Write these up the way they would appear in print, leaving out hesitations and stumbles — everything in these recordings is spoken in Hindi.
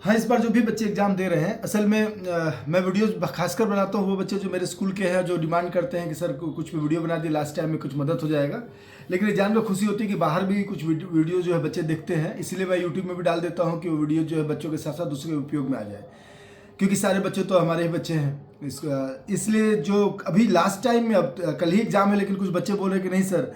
हाँ, इस बार जो भी बच्चे एग्ज़ाम दे रहे हैं, असल में मैं वीडियोज़ खासकर बनाता हूँ वो बच्चे जो मेरे स्कूल के हैं, जो डिमांड करते हैं कि सर कुछ भी वीडियो बना दी, लास्ट टाइम में कुछ मदद हो जाएगा। लेकिन ये जानकर खुशी होती है कि बाहर भी कुछ वीडियो जो है बच्चे देखते हैं, इसलिए मैं यूट्यूब में भी डाल देता हूँ कि वो वीडियो जो है बच्चों के साथ साथ दूसरे के उपयोग में आ जाए, क्योंकि सारे बच्चे तो हमारे ही बच्चे हैं। इसलिए जो अभी लास्ट टाइम में, अब कल ही एग्ज़ाम है, लेकिन कुछ बच्चे बोल रहे हैं कि नहीं सर,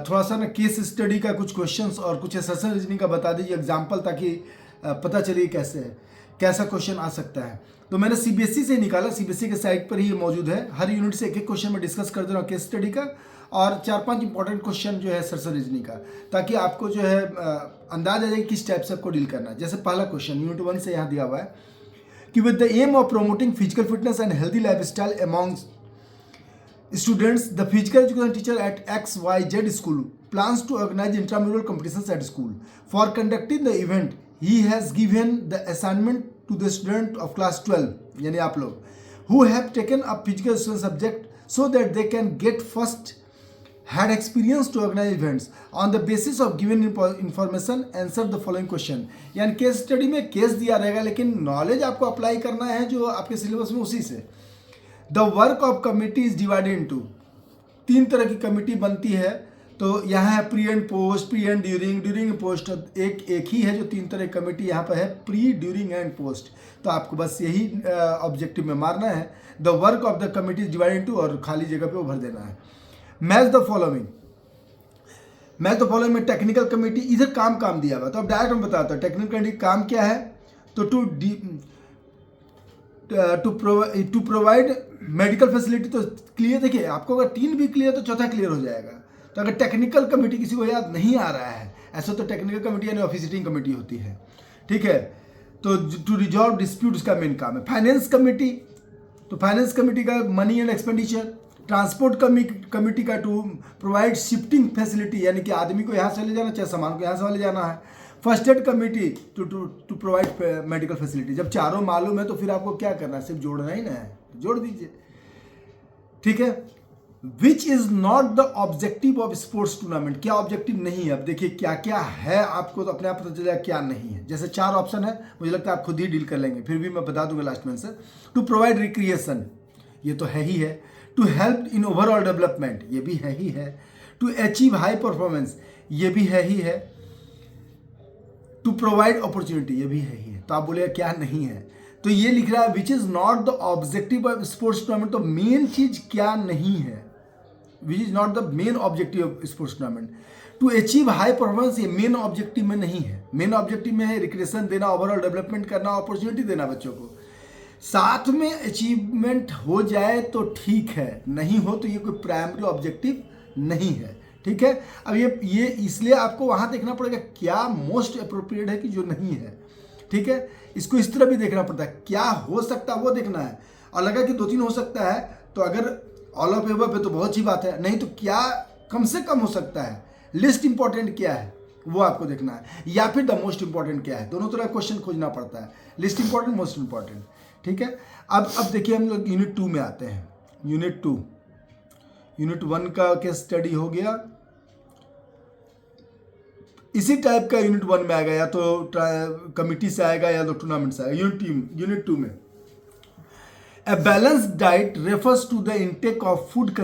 थोड़ा सा ना केस स्टडी का कुछ क्वेश्चंस और कुछ असरसन रीजनिंग का बता दीजिए एग्जाम्पल, ताकि पता चलिए कैसे है, कैसा क्वेश्चन आ सकता है। तो मैंने सीबीएसई से निकाला, सीबीएसई के साइट पर ही ये मौजूद है। हर यूनिट से एक एक क्वेश्चन में डिस्कस कर दे रहा हूँ केस स्टडी का, और 4-5 इंपॉर्टेंट क्वेश्चन जो है सरसर रीजनिंग का, ताकि आपको जो है अंदाज आ जाए किस टाइप से आपको डील करना है। जैसे पहला क्वेश्चन यूनिट 1 से यहाँ दिया हुआ है कि with the aim of promoting physical fitness and healthy life style among students, the physical education teacher at XYZ school plans to organize intramural competitions at school. For conducting the event, he has given the assignment to the student of class 12, यानी आप लोग, who have taken up physical education subject so that they can get first had experience to organize events. On the basis of given information, answer the following question. यानी केस स्टडी में केस दिया रहेगा, लेकिन नॉलेज आपको अप्लाई करना है जो आपके सिलेबस में, उसी से। The work of committee is divided into, 3 तरह की कमिटी बनती है। तो यहाँ है pre and post, pre and during, during post. एक ही है जो 3 तरह की कमिटी यहाँ पर है, प्री, ड्यूरिंग एंड पोस्ट। तो आपको बस यही ऑब्जेक्टिव में मारना है, the work of the committee is divided into, और खाली जगह पे वो भर देना है। Match the following, match the following में टेक्निकल कमिटी, इधर काम दिया हुआ, तो अब डायरेक्ट हम बताते हैं टेक्निकल कमिटी काम क्या है। तो टू प्रोवाइड मेडिकल फैसिलिटी, तो क्लियर, देखिए आपको अगर 3 भी क्लियर तो चौथा क्लियर हो जाएगा। तो अगर टेक्निकल कमेटी किसी को याद नहीं आ रहा है, ऐसा तो टेक्निकल कमेटी यानी ऑफिसिटिंग कमेटी होती है, ठीक है। तो टू रिजॉल्व डिस्प्यूट का मेन काम है। फाइनेंस कमेटी, तो फाइनेंस कमेटी का money and expenditure. Transport committee का टू प्रोवाइड शिफ्टिंग फैसिलिटी, यानी कि आदमी को यहाँ से ले जाना, चाहे सामान को यहाँ से ले जाना है। First aid committee to provide medical facility. जब चारों मालूम है तो फिर आपको क्या करना है, सिर्फ जोड़ना ही ना है, जोड़ दीजिए, ठीक है। Which is not the objective of sports tournament, क्या ऑब्जेक्टिव नहीं है। अब देखिए क्या क्या है, आपको तो अपने आप पता चल जाएगा क्या नहीं है। जैसे 4 ऑप्शन है, मुझे लगता है आप खुद ही डील कर लेंगे, फिर भी मैं बता दूंगा लास्ट में आंसर। टू प्रोवाइड रिक्रिएशन, ये तो है ही है। To help in overall development, ये भी है ही है। टू अचीव हाई परफॉर्मेंस, ये भी है ही है। टू प्रोवाइड अपॉर्चुनिटी, ये भी है ही है। तो आप बोलेगा क्या नहीं है, तो ये लिख रहा है which is not the objective of sports tournament. तो मेन चीज क्या नहीं है, which is not the main objective of sports tournament. To achieve high performance, ये मेन ऑब्जेक्टिव में नहीं है। मेन ऑब्जेक्टिव में है रिक्रिएशन देना, ओवरऑल डेवलपमेंट करना, अपॉर्चुनिटी देना बच्चों को। साथ में अचीवमेंट हो जाए तो ठीक है, नहीं हो तो ये कोई प्राइमरी ऑब्जेक्टिव नहीं है, ठीक है। अब ये इसलिए आपको वहां देखना पड़ेगा क्या मोस्ट अप्रोप्रिएट है कि जो नहीं है, ठीक है। इसको इस तरह भी देखना पड़ता है, क्या हो सकता है वो देखना है। और लगा कि 2-3 हो सकता है, तो अगर ऑल ऑफ एबव है तो बहुत अच्छी बात है, नहीं तो क्या कम से कम हो सकता है, लिस्ट इंपॉर्टेंट क्या है वो आपको देखना है, या फिर द मोस्ट इंपॉर्टेंट क्या है। दोनों तरह क्वेश्चन खोजना पड़ता है, लिस्ट इंपॉर्टेंट, मोस्ट इंपॉर्टेंट, ठीक है। अब देखिए हम लोग यूनिट 2 में आते हैं। यूनिट 2, यूनिट 1 का केस स्टडी हो गया, इसी टाइप का यूनिट 1 में आएगा, या तो कमिटी से आएगा या तो टूर्नामेंट से आएगा। यूनिट 2 में A balanced diet refers to the intake of food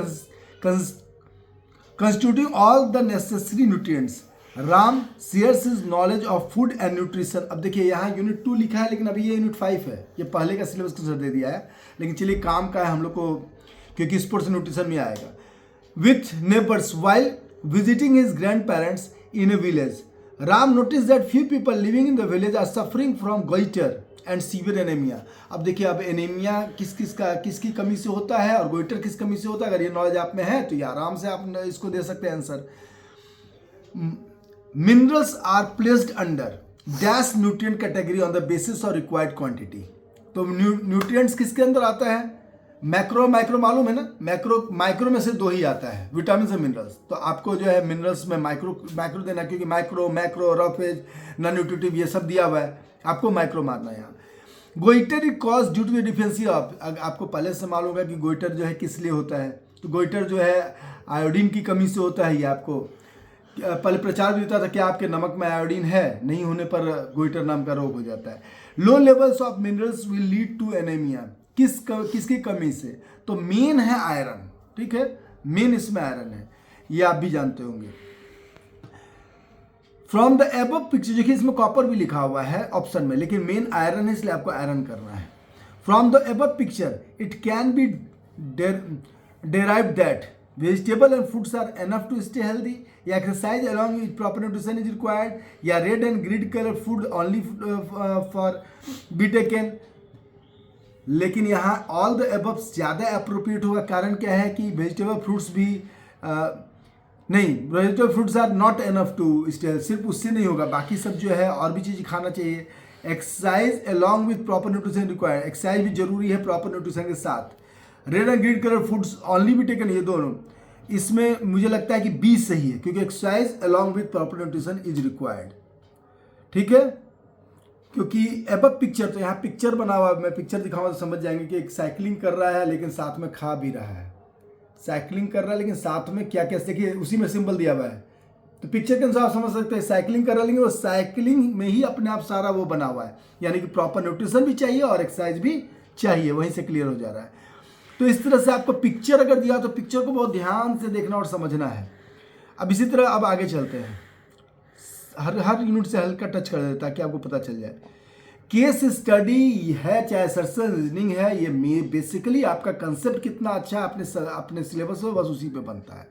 constituting all the necessary nutrients. Ram shares his knowledge of food and nutrition. अब देखिए यहाँ यूनिट 2 लिखा है, लेकिन अभी ये यूनिट 5 है, ये पहले का सिलेबस को दे दिया है, लेकिन चलिए काम का है हम लोग को, क्योंकि स्पोर्ट्स एंड न्यूट्रिशन में आएगा। With neighbors while visiting his grandparents in a village, Ram noticed that few people living in the village are suffering from goiter and severe anaemia. अब देखिए, अब एनीमिया किसकी कमी से होता है और गोइटर किस कमी से होता है, अगर ये नॉलेज आप में है तो ये आराम से आप इसको दे सकते हैं answer. Minerals are placed under dash nutrient category on the basis of required quantity. तो न्यूट्रिएंट्स किसके अंदर आता है, मैक्रो मालूम है ना, माइक्रो में से 2 ही आता है, विटामिन और मिनरल्स। तो आपको जो है मिनरल्स में माइक्रो देना, क्योंकि मैक्रो रफेज नॉन न्यूट्रिटिव ये सब दिया हुआ है, आपको माइक्रो मारना है यहाँ। Goitre is cause due to the deficiency of, आपको पहले से मालूम होगा कि गोइटर जो है किस लिए होता है, तो गोइटर जो है आयोडीन की कमी से होता है, ये आपको पहले प्रचार भी होता था कि आपके नमक में आयोडीन है, नहीं होने पर गोइटर नाम का रोग हो जाता है। Low levels of minerals will lead to anaemia, किसकी कमी से? तो मेन है आयरन, ठीक है, मेन इसमें आयरन है, ये आप भी जानते होंगे। फ्रॉम द एबव पिक्चर, देखिए इसमें कॉपर भी लिखा हुआ है ऑप्शन में, लेकिन मेन आयरन है इसलिए आपको आयरन करना है। From the above picture it can be derived that vegetable and fruits are enough to stay healthy, या exercise along with proper nutrition is required, या red and green color food only for be taken। लेकिन यहाँ all the above ज़्यादा अप्रोप्रिएट होगा। कारण क्या है कि वेजिटेबल फ्रूट्स भी नहीं, vegetable fruits are not enough to stay, सिर्फ उससे नहीं होगा, बाकी सब जो है और भी चीज़ खाना चाहिए। Exercise along with proper nutrition required, exercise भी जरूरी है प्रॉपर न्यूट्रिशन के साथ। Red and green colour foods only भी टेकन, ये दोनों, इसमें मुझे लगता है कि 20 सही है, क्योंकि exercise along with proper nutrition is required, ठीक है। क्योंकि एबव पिक्चर, तो यहाँ पिक्चर बना हुआ, मैं पिक्चर दिखाऊंगा तो समझ जाएंगे कि एक साइकिलिंग कर रहा है लेकिन साथ में खा भी रहा है, साइकिलिंग कर रहा है लेकिन साथ में क्या क्या, देखिए उसी में सिंबल दिया हुआ है, तो पिक्चर के अनुसार आप समझ सकते हैं साइकिलिंग कर रहा है, लेकिन वो साइकिलिंग में ही अपने आप सारा वो बना हुआ है, यानी कि प्रॉपर न्यूट्रिशन भी चाहिए और एक्सरसाइज भी चाहिए, वहीं से क्लियर हो जा रहा है। तो इस तरह से आपको पिक्चर अगर दिया तो पिक्चर को बहुत ध्यान से देखना और समझना है। अब इसी तरह अब आगे चलते हैं, हर यूनिट से हल्का टच कर देता ताकि आपको पता चल जाए। केस स्टडी है चाहे सर्चल रीजनिंग है, ये बेसिकली आपका कंसेप्ट कितना अच्छा अपने सिलेबस में बस उसी पे बनता है,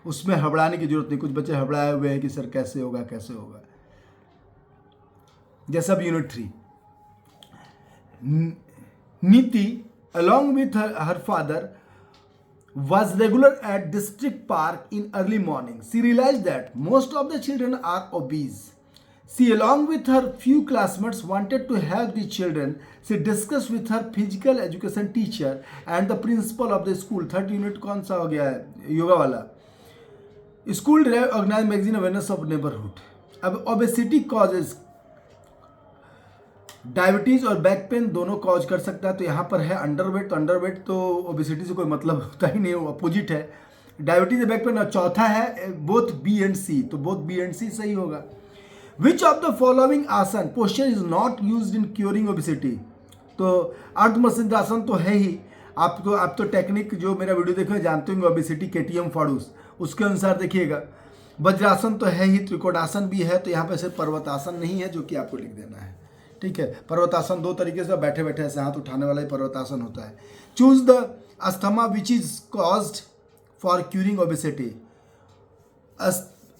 उसमें हबड़ाने की जरूरत नहीं। कुछ बच्चे हबड़ाए हुए हैं कि सर कैसे होगा कैसे होगा। जैसा अब यूनिट 3, नीति along with her father was regular at district park in early morning. She realized that most of the children are obese. She along with her few classmates wanted to help the children. She discussed with her physical education teacher and the principal of the school. Third unit कौन सा हो गया है? योगा वाला। School organized magazine awareness of neighborhood. अब obesity causes डायबिटीज और बैक पेन दोनों कॉज कर सकता है, तो यहाँ पर है अंडरवेट, तो अंडरवेट तो ओबेसिटी से कोई मतलब होता ही नहीं, वो अपोजिट है डायबिटीज और बैक पेन। और चौथा है बोथ बी एंड सी, तो बोथ बी एंड सी सही होगा। विच ऑफ द फॉलोइंग आसन posture is not used in curing obesity? तो अर्धमस्तिष्कासन तो है ही, आप तो टेक्निक जो मेरा वीडियो देखे जानते होंगे ओबेसिटी केटीएम फाड़ूस, उसके अनुसार देखिएगा। वज्रासन तो है ही, त्रिकोणासन भी है, तो यहाँ पे सिर्फ पर्वतासन नहीं है जो कि आपको लिख देना है, ठीक है। पर्वतासन दो तरीके से, बैठे बैठे ऐसे हाथ उठाने वाला ही पर्वतासन होता है। Choose the asthma which is caused for curing obesity,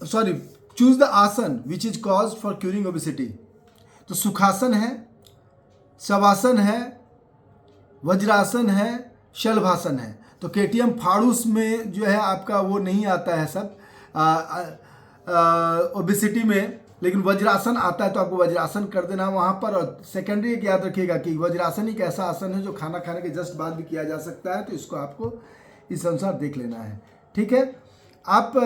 sorry choose the asana which is caused for curing obesity. तो सुखासन है, शवासन है, वज्रासन है, शलभासन है। तो केटीएम फाड़ूस में जो है आपका वो नहीं आता है सब ओबेसिटी में, लेकिन वज्रासन आता है, तो आपको वज्रासन कर देना वहाँ पर। और सेकेंडरी एक याद रखिएगा कि वज्रासन एक ऐसा आसन है जो खाना खाने के जस्ट बाद भी किया जा सकता है, तो इसको आपको इस अनुसार देख लेना है, ठीक है। आप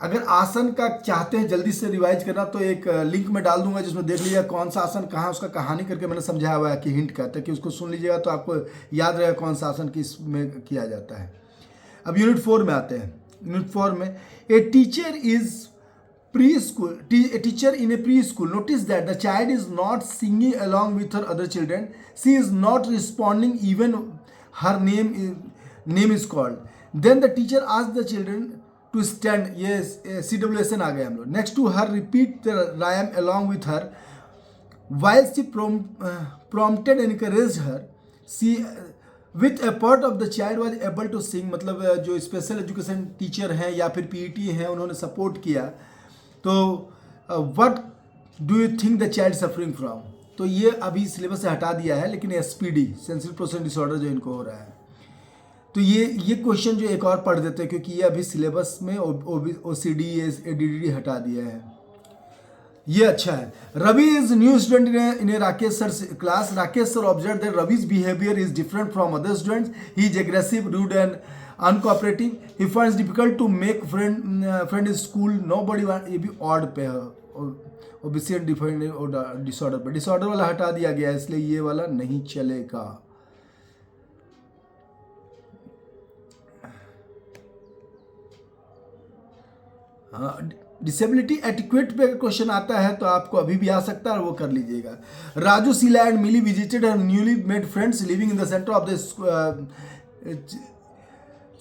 अगर आसन का चाहते हैं जल्दी से रिवाइज करना तो एक लिंक में डाल दूंगा जिसमें देख लीजिएगा कौन सा आसन कहाँ, उसका कहानी करके मैंने समझाया हुआ है कि हिंट का, ताकि उसको सुन लीजिएगा तो आपको याद रहेगा कौन सा आसन किस में किया जाता है। अब यूनिट 4 में आते हैं। यूनिट 4 में a teacher is preschool, a teacher in a preschool noticed that the child is not singing along with her other children. She is not responding even her name is called. Then the teacher asked the children to stand. Yes, CWSN आ गए हम लोग। Next to her, repeat the rhyme along with her. While she prompted and encouraged her, she with a part of the child was able to sing. मतलब जो स्पेशल एजुकेशन टीचर हैं या फिर PET हैं उन्होंने सपोर्ट किया। तो what do you think the child suffering from? तो ये अभी सिलेबस से हटा दिया है, लेकिन SPD सेंसरी प्रोसेस डिसऑर्डर जो इनको हो रहा है, तो ये क्वेश्चन जो एक और पढ़ देते हैं क्योंकि ये अभी सिलेबस में OCD ADD हटा दिया है, ये अच्छा है। Ravi is new student in Rakesh sir class. Rakesh sir observe that Ravi's behaviour is different from other students. He is aggressive, rude and uncooperative. He finds difficult to make friend in school. Nobody want, ये भी odd पे है, obesity डिफरेंट डिसऑर्डर पे, डिसऑर्डर वाला हटा दिया गया इसलिए ये वाला नहीं चलेगा. डिसेबिलिटी एटिक्वेट पे क्वेश्चन आता है तो आपको अभी भी आ सकता है और वो कर लीजिएगा। Raju, Sheela and Mili visited her newly made friends living in the centre of the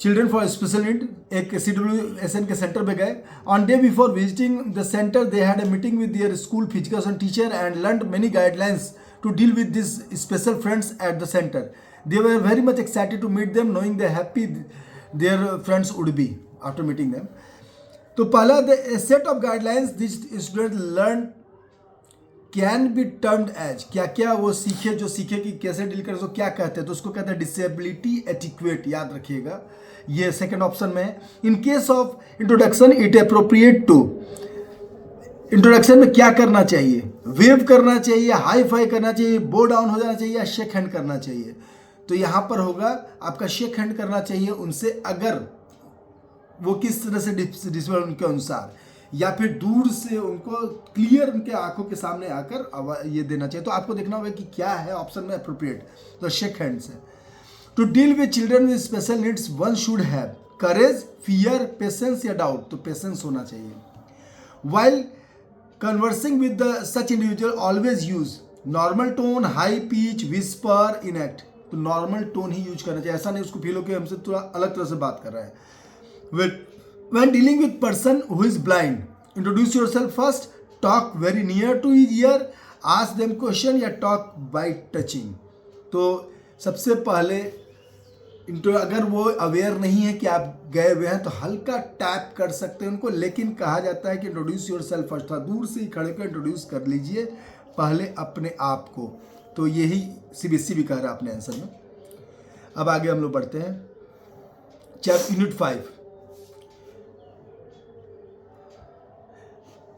children for special need, एक CWSN के सेंटर पे गए। On day before visiting the centre they had a meeting with their school physical teacher and learned many guidelines to deal with this special friends at the centre. They were very much excited to meet them, knowing the happy their friends would be after meeting them. तो पहला a set of guidelines these students learn can be termed as, क्या क्या वो सीखे, जो सीखे कि कैसे डील करें, तो क्या कहते हैं, तो उसको कहते हैं डिसेबिलिटी एटिक्वेट, याद रखिएगा, ये सेकंड ऑप्शन में है। In case of introduction it appropriate to, introduction में क्या करना चाहिए, वेव करना चाहिए, हाई फाई करना चाहिए, बो डाउन हो जाना चाहिए या शेक हैंड करना चाहिए। तो यहाँ पर होगा आपका शेक हैंड करना चाहिए उनसे, अगर वो किस तरह से डिसेबल उनके अनुसार, या फिर दूर से उनको क्लियर उनके आंखों के सामने आकर ये देना चाहिए। तो आपको देखना होगा कि क्या है ऑप्शन में अप्रोप्रिएट, तो शेक हैंड्स है। To deal with children with special needs one should have courage, fear, patience या डाउट, तो पेशेंस होना चाहिए। While conversing with such individual always use normal tone, high pitch, whisper, in act, तो नॉर्मल टोन ही यूज करना चाहिए, ऐसा नहीं उसको फील हो कि हमसे थोड़ा अलग तरह से बात कर रहा है। When dealing with person who is blind, introduce yourself first, talk very near to his ear, ask them question या talk by touching। तो सबसे पहले अगर वो अवेयर नहीं है कि आप गए हुए हैं तो हल्का टैप कर सकते हैं उनको, लेकिन कहा जाता है कि इंट्रोड्यूस योर सेल्फ फर्स्ट, था दूर से ही खड़े कर इंट्रोड्यूस कर लीजिए पहले अपने आप को। तो यही CBSE भी कह रहा है अपने आंसर में। अब आगे हम लोग बढ़ते हैं चैप्टर यूनिट 5।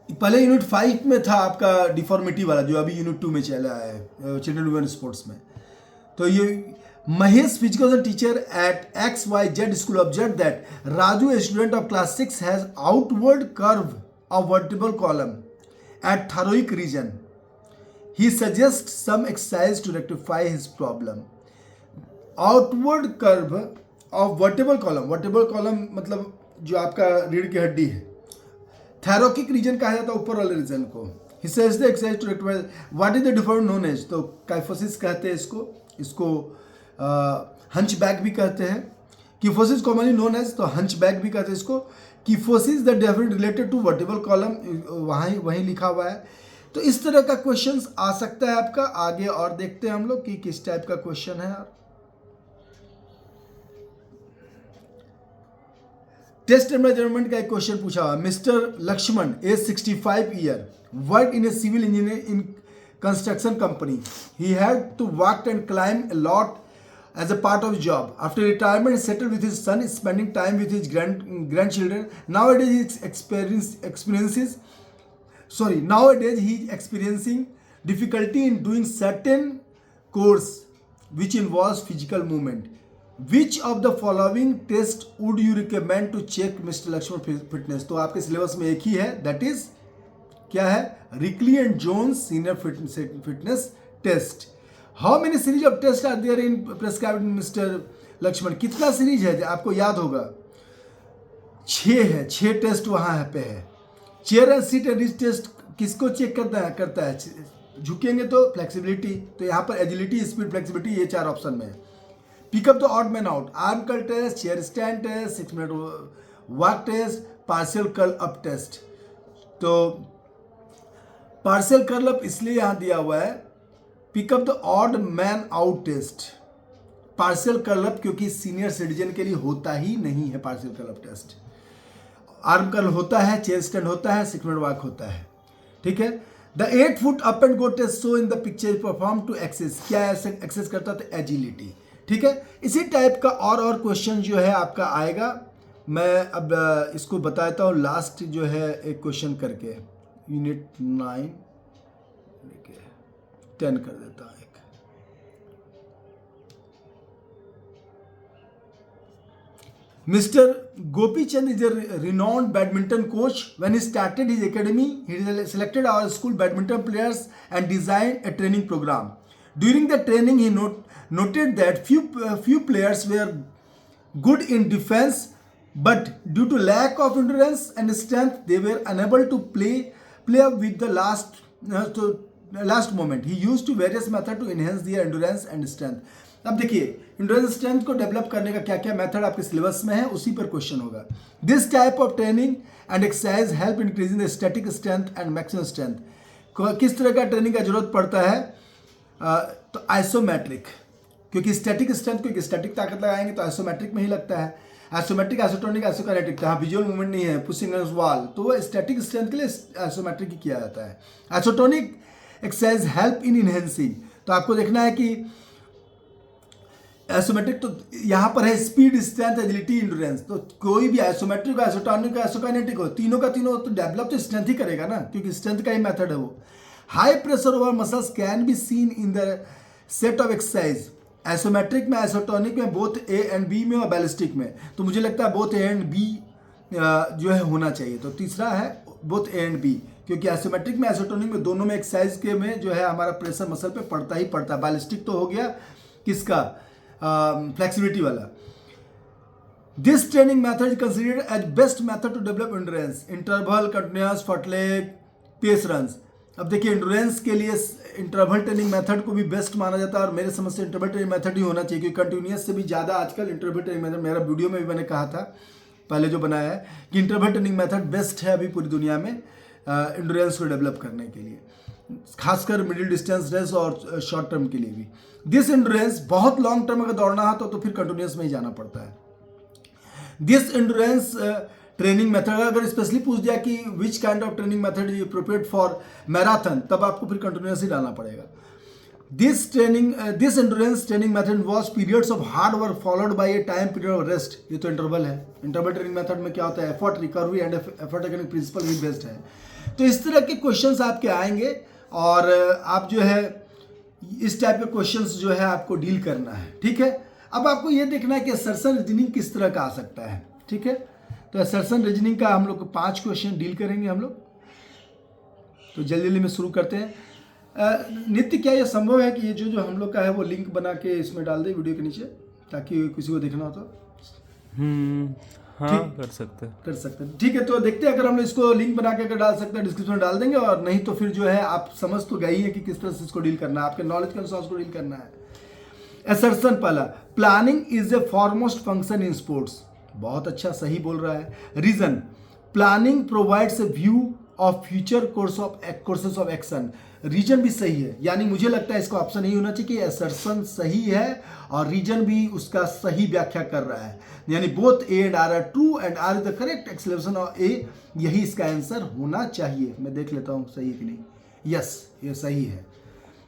पहले यूनिट 5 में था आपका डिफॉर्मिटी वाला, जो अभी यूनिट 2 में चला है चिल्ड्रन वुमेन स्पोर्ट्स में। तो ये Mahesh physical teacher at XYZ school observe that Raju, a student of class 6, has outward curve of vertebral column at thyroid region. He suggests some exercise to rectify his problem. Outward curve of vertebral column, vertebral column मतलब जो आपका रीढ़ की हड्डी है, थायरॉइड रीजन कहा जाता है ऊपर वाले रीजन को। He says the exercise to rectify, what is the deformity known as, तो काइफोसिस कहते हैं इसको हंचबैक भी कहते हैं। कीफोसिस कॉमनली नोन एज, तो हंचबैक भी कहते हैं इसको। Kyphosis the definite related to vertebral column, वहीं लिखा हुआ है। तो इस तरह का क्वेश्चंस आ सकता है आपका। आगे और देखते हैं हम लोग कि किस टाइप का क्वेश्चन है। टेस्ट मेजरमेंट का एक क्वेश्चन पूछा हुआ। Mister Lakshman, age 65 year, work in a civil engineer in construction company. He had to walk and climb a lot as a part of his job. After retirement, he settled with his son, spending time with his grandchildren. Nowadays, he is experiencing difficulty in doing certain course which involves physical movement. Which of the following test would you recommend to check Mr. Lakshman fitness? तो आपके सिलेबस में एक ही है, that is क्या है, Rikli and Jones senior fitness test. How many series of test are there in prescribed mister Lakshman? कितना सीरीज है आपको याद होगा? 6 है, 6 टेस्ट वहाँ पे है। Chair and seat and reach test किसको चेक करता है? झुकेंगे तो फ्लेक्सिबिलिटी, तो यहाँ पर एजिलिटी, स्पीड, फ्लेक्सिबिलिटी, ये 4 ऑप्शन में है। Pick up the odd man out, arm curl test, chair stand test, 6 minute walk test, partial curl up test. तो पार्शियल कर्ल अप इसलिए यहाँ दिया हुआ है, pick up the odd man out test, partial curl up, क्योंकि सीनियर सिटीजन के लिए होता ही नहीं है partial curl up test. Arm curl होता है, चेयर स्टैंड होता है, 6 मिनट वॉक होता है, ठीक है। The 8 foot up and go test show in the picture perform to assess, क्या एक्सेस करता था? एजिलिटी, ठीक है। इसी टाइप का और क्वेश्चन जो है आपका आएगा। मैं अब इसको बताता हूँ लास्ट जो है एक क्वेश्चन करके, यूनिट 9 10 कर देता हूँ। Mr. Gopi Chand is a renowned badminton coach. When he started his academy, he selected our school badminton players and designed a training program. During the training, he noted that few players were good in defense, but due to lack of endurance and strength they were unable to play up with the last moment. He used to various method to enhance their endurance and strength. अब देखिए endurance strength को डेवलप करने का क्या क्या मेथड आपके सिलेबस में है, उसी पर क्वेश्चन होगा. This type of training and exercise help increasing the static strength and maximum strength. किस तरह का ट्रेनिंग का जरूरत पड़ता है? तो आइसोमेट्रिक, क्योंकि स्टैटिक स्ट्रेंथ को स्टैटिक ताकत लगाएंगे तो आइसोमेट्रिक में ही लगता है. आइसोमेट्रिक, आइसोटोनिक, आइसोकाइनेटिक, तो हाँ विजुअल मूवमेंट नहीं है, पुशिंग अगेंस्ट वॉल, तो वो स्टैटिक स्ट्रेंथ के लिए आइसोमेट्रिक ही किया जाता है. Isotonic exercise help in enhancing, तो आपको देखना है कि आइसोमेट्रिक तो यहाँ पर है स्पीड, स्ट्रेंथ, एजिलिटी, इंड्योरेंस. तो कोई भी आइसोमेट्रिक, आइसोटोनिक, आइसोकाइनेटिक हो, तीनों का तीनों तो डेवलप तो स्ट्रेंथ ही करेगा ना, क्योंकि स्ट्रेंथ का ही मेथड है वो. High pressure over muscles can be seen in the set of exercise. Isometric में, आइसोटोनिक में, बोथ ए एंड बी में और बैलिस्टिक में, तो मुझे लगता है बोथ ए एंड बी जो है होना चाहिए. तो तीसरा है बोथ ए एंड बी, क्योंकि आइसोमेट्रिक में, आइसोटोनिक में, दोनों में एक्सरसाइज के में जो है हमारा प्रेशर मसल पे पड़ता ही पड़ता है. बैलिस्टिक तो हो गया किसका, फ्लेक्सिबिलिटी वाला. This training method is considered as best method to develop endurance. Interval, continuous, fartlek, pace runs. अब देखिए एंड्योरेंस के लिए इंटरवल ट्रेनिंग मेथड को भी बेस्ट माना जाता है, और मेरे समझ से इंटरवल ट्रेनिंग मेथड ही होना चाहिए, क्योंकि कंटिन्यूअस से भी ज़्यादा आजकल इंटरवल ट्रेनिंग मेथड, मेरा वीडियो में भी मैंने कहा था पहले जो बनाया है कि इंटरवल ट्रेनिंग मेथड बेस्ट है अभी पूरी दुनिया में एंड्योरेंस को डेवलप करने के लिए, खासकर मिडिल डिस्टेंस रेस और शॉर्ट टर्म के लिए भी. दिस एंड्योरेंस, बहुत लॉन्ग टर्म अगर दौड़ना हो तो फिर कंटिन्यूअस में ही जाना पड़ता है. दिस एंड्योरेंस ट्रेनिंग मेथड, अगर स्पेशली पूछ दिया कि which kind of training method is appropriate for marathon, तब आपको फिर कंटिन्यूअस ही डालना पड़ेगा. This endurance training method involves periods of hard work followed by A time period of rest. ये तो इंटरवल है. इंटरवल ट्रेनिंग मेथड में क्या होता है, effort, recovery and effort technique principle भी बेस्ट है. तो इस तरह के क्वेश्चंस आपके आएंगे, और आप जो है इस टाइप के क्वेश्चंस जो है आपको डील करना है. ठीक है, अब आपको ये देखना है कि असर्शन रीजनिंग किस तरह का आ सकता है. ठीक है, तो असर्शन रीजनिंग का हम लोग 5 क्वेश्चन डील करेंगे हम लोग. तो जल्दी जल्दी में शुरू करते हैं. नित्य, क्या ये संभव है कि ये जो हम लोग का है वो लिंक बना के इसमें डाल दे वीडियो के नीचे, ताकि किसी को देखना हो तो? हाँ, कर सकते हैं. ठीक है, तो देखते हैं अगर हम इसको लिंक बना के अगर डाल सकते हैं डिस्क्रिप्शन में डाल देंगे, और नहीं तो फिर जो है आप समझ तो गई है कि किस तरह से इसको डील करना है, आपके नॉलेज के अनुसार उसको डील करना है. असर्शन पहला, planning is a foremost function in sports. बहुत अच्छा, सही बोल रहा है. Reason, planning provides a view of future courses of action. Reason भी सही है, यानी मुझे लगता है इसका ऑप्शन नहीं होना चाहिए कि असर्शन सही है और रीजन भी उसका सही व्याख्या कर रहा है, यानी both A and R are true and R is the correct explanation of A. यही इसका आंसर होना चाहिए. मैं देख लेता हूँ सही है कि नहीं. यस, ये सही है,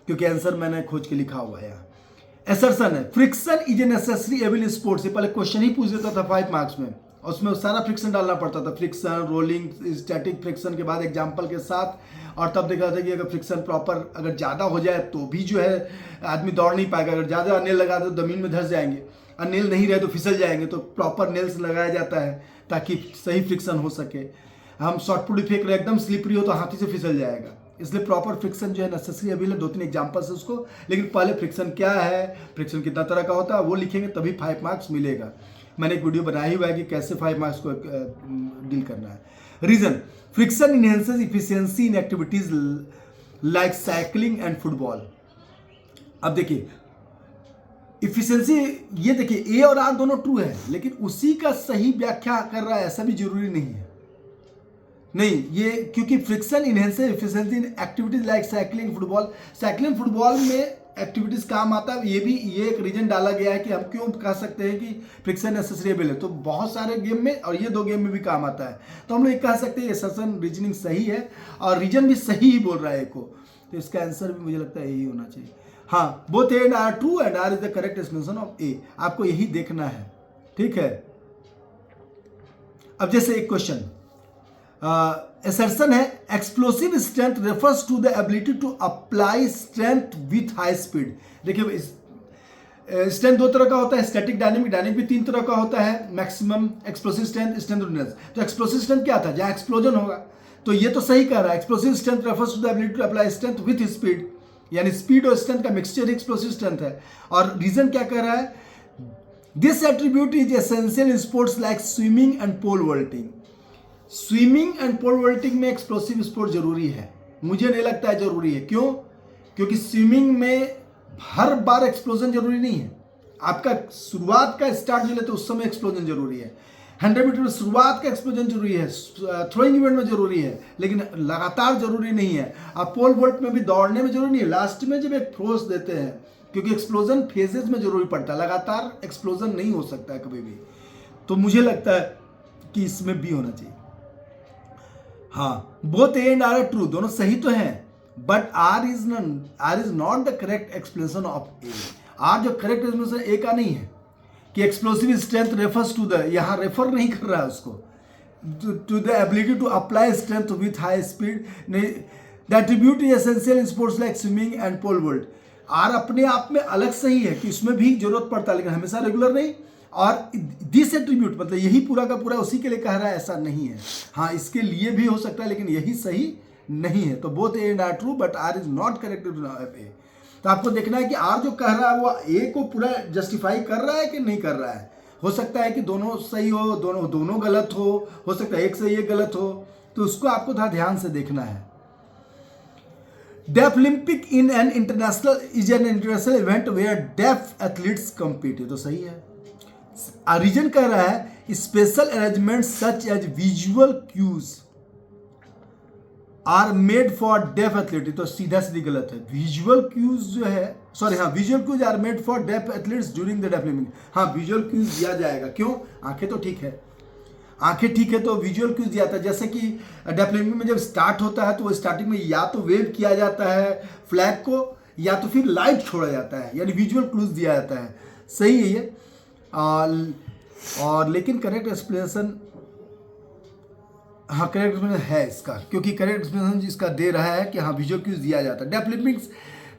क्योंकि आंसर मैंने खोज के लिखा हुआ है. असर्शन है, friction is a necessary able in sports. पहले क्वेश्चन ही पूछ देता था 5 मार्क्स में, उसमें सारा फ्रिक्शन डालना पड़ता था, फ्रिक्शन, रोलिंग, स्टैटिक फ्रिक्शन के बाद एग्जाम्पल के साथ, और तब देखा था कि अगर फ्रिक्शन प्रॉपर अगर ज़्यादा हो जाए तो भी जो है आदमी दौड़ नहीं पाएगा. अगर ज़्यादा नेल लगा दो जमीन में धंस जाएंगे, और नेल नहीं रहे तो फिसल जाएंगे. तो प्रॉपर नेल्स लगाया जाता है ताकि सही फ्रिक्शन हो सके. हम शॉर्टपुट फेंक रहे, एकदम स्लिपरी हो तो हाथी से फिसल जाएगा, इसलिए प्रॉपर फ्रिक्शन जो है नेसेसरी अभी 2-3 एग्जाम्पल्स है उसको. लेकिन पहले फ्रिक्शन क्या है, फ्रिक्शन कितना तरह का होता है वो लिखेंगे, तभी 5 मार्क्स मिलेगा. मैंने एक वीडियो बनाया हुआ है कि कैसे 5 मार्क्स को डील करना है. Reason, friction enhances efficiency in activities like cycling and football. अब देखिए इफिशियंसी, ये देखिए ए और आर दोनों ट्रू है, लेकिन उसी का सही व्याख्या कर रहा है ऐसा भी जरूरी नहीं है. नहीं, ये क्योंकि friction enhances efficiency in activities like cycling, football. Cycling, football में एक्टिविटीज काम आता है. ये एक रीजन डाला गया है कि हम क्यों कह सकते हैं कि फ्रिक्शन नेसेसरेबल है. तो बहुत सारे गेम में और ये 2 गेम में भी काम आता है, तो हम लोग कह सकते हैं असर्शन रीजनिंग सही है, और रीजन भी सही ही बोल रहा है को. तो इसका आंसर भी मुझे लगता है यही होना चाहिए. हाँ, both A and R true and R is the correct explanation of A. आपको यही देखना है. ठीक है, अब जैसे एक क्वेश्चन असर्शन है, explosive strength refers to the ability to apply strength with high speed. देखिए स्ट्रेंथ 2 तरह का होता है, स्टैटिक, डायनेमिक. डायनेमिक भी 3 तरह का होता है, maximum, explosive strength, strength endurance. तो एक्सप्लोसिव स्ट्रेंथ क्या था, जहाँ एक्सप्लोजन होगा. तो ये तो सही कह रहा है, explosive strength refers to the ability to apply strength with speed, यानी स्पीड और स्ट्रेंथ का मिक्सचर एक्सप्लोसिव स्ट्रेंथ है. और रीजन क्या कह रहा है, this attribute is essential in sports like swimming and pole vaulting. Swimming and pole vaulting में एक्सप्लोसिव स्पोर्ट जरूरी है, मुझे नहीं लगता है जरूरी है। क्यों? क्योंकि स्विमिंग में हर बार एक्सप्लोजन जरूरी नहीं है। आपका शुरुआत का स्टार्ट जो लेते उस समय एक्सप्लोजन जरूरी है, 100 मीटर में शुरुआत का एक्सप्लोजन जरूरी है, थ्रोइंग इवेंट में जरूरी है, लेकिन लगातार जरूरी नहीं है। आप पोल वॉल्ट में भी दौड़ने में जरूरी नहीं है, लास्ट में जब एक थ्रोस देते हैं, क्योंकि एक्सप्लोजन फेजेस में जरूरी पड़ता है, लगातार एक्सप्लोजन नहीं हो सकता है कभी भी। तो मुझे लगता है कि इसमें भी होना चाहिए। हाँ, both A and R are true, दोनों सही तो हैं, but R is not the correct explanation of A. R जो करेक्ट एक्सप्लेनेशन ए का नहीं है कि explosive strength refers to the, यहाँ रेफर नहीं कर रहा है उसको, to the ability to apply strength with high speed. The attribute is essential in sports like swimming and pole vault. R अपने आप में अलग सही है कि उसमें भी जरूरत पड़ता है, लेकिन हमेशा रेगुलर नहीं। और दिस एट्रीब्यूट मतलब यही पूरा का पूरा उसी के लिए कह रहा है, ऐसा नहीं है। हाँ, इसके लिए भी हो सकता है, लेकिन यही सही नहीं है। तो both A and R true, but R is not correct of A. तो आपको देखना है कि आर जो कह रहा है वो ए को पूरा जस्टिफाई कर रहा है कि नहीं कर रहा है। हो सकता है कि दोनों सही हो, दोनों गलत हो सकता है एक सही एक गलत हो, तो उसको आपको थोड़ा ध्यान से देखना है। Deaf Olympic in an international is an international event where deaf athletes compete, तो सही है। रीजन कह रहा है special arrangement such as visual cues are made for deaf athlete, तो सीधा सीधी गलत है। विजुअल क्यूज जो है, सॉरी हाँ, visual cues are made for deaf athletes during the deaf Olympic. हाँ, विजुअल क्यूज दिया जाएगा। क्यों? आंखें तो ठीक है, आंखें ठीक है तो विजुअल क्यूज दिया जाता है। जैसे कि डेफ ओलंपिक में जब स्टार्ट होता है तो वो स्टार्टिंग में या तो वेव किया जाता है फ्लैग को, या तो फिर लाइट छोड़ा जाता है, यानी विजुअल क्यूज दिया जाता है। सही है ये। और लेकिन करेक्ट एक्सप्लेनेशन, हाँ करेक्ट एक्सप्लेनेशन है इसका, क्योंकि करेक्ट एक्सप्लेनेशन इसका दे रहा है कि हाँ विजुअल क्यूज दिया जाता है। डेफ ओलंपिक्स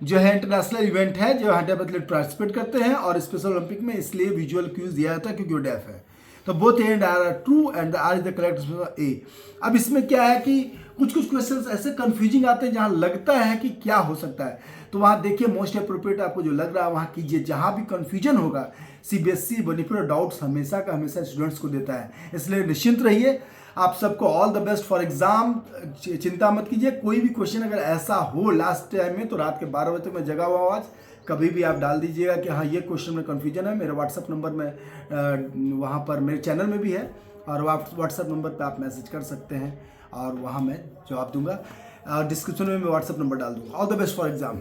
जो है इंटरनेशनल इवेंट है जो डेफ एथलीट पार्टिसिपेट करते हैं, और स्पेशल ओलंपिक में इसलिए विजुअल क्यूज दिया जाता है क्योंकि वो डेफ है। तो both A and R are true and R is the correct explanation A. अब इसमें क्या है कि कुछ क्वेश्चंस ऐसे कंफ्यूजिंग आते हैं जहाँ लगता है कि क्या हो सकता है, तो वहाँ देखिए मोस्ट अप्रोप्रिएट आपको जो लग रहा है वहाँ कीजिए। जहाँ भी कंफ्यूजन होगा सीबीएसई बेनिफिट और डाउट्स हमेशा का हमेशा स्टूडेंट्स को देता है, इसलिए निश्चिंत रहिए। आप सबको all the best for exam. चिंता मत कीजिए, कोई भी क्वेश्चन अगर ऐसा हो लास्ट टाइम में तो रात के 12 बजे तक मैं जगा हुआ आज, कभी भी आप डाल दीजिएगा कि हाँ ये क्वेश्चन में कन्फ्यूजन है। मेरा व्हाट्सअप नंबर में वहाँ पर मेरे चैनल में भी है, और व्हाट्सअप नंबर पर आप मैसेज कर सकते हैं और वहाँ मैं जवाब दूंगा। डिस्क्रिप्शन में मैं व्हाट्सअप नंबर डाल दूंगा। All the best for exam.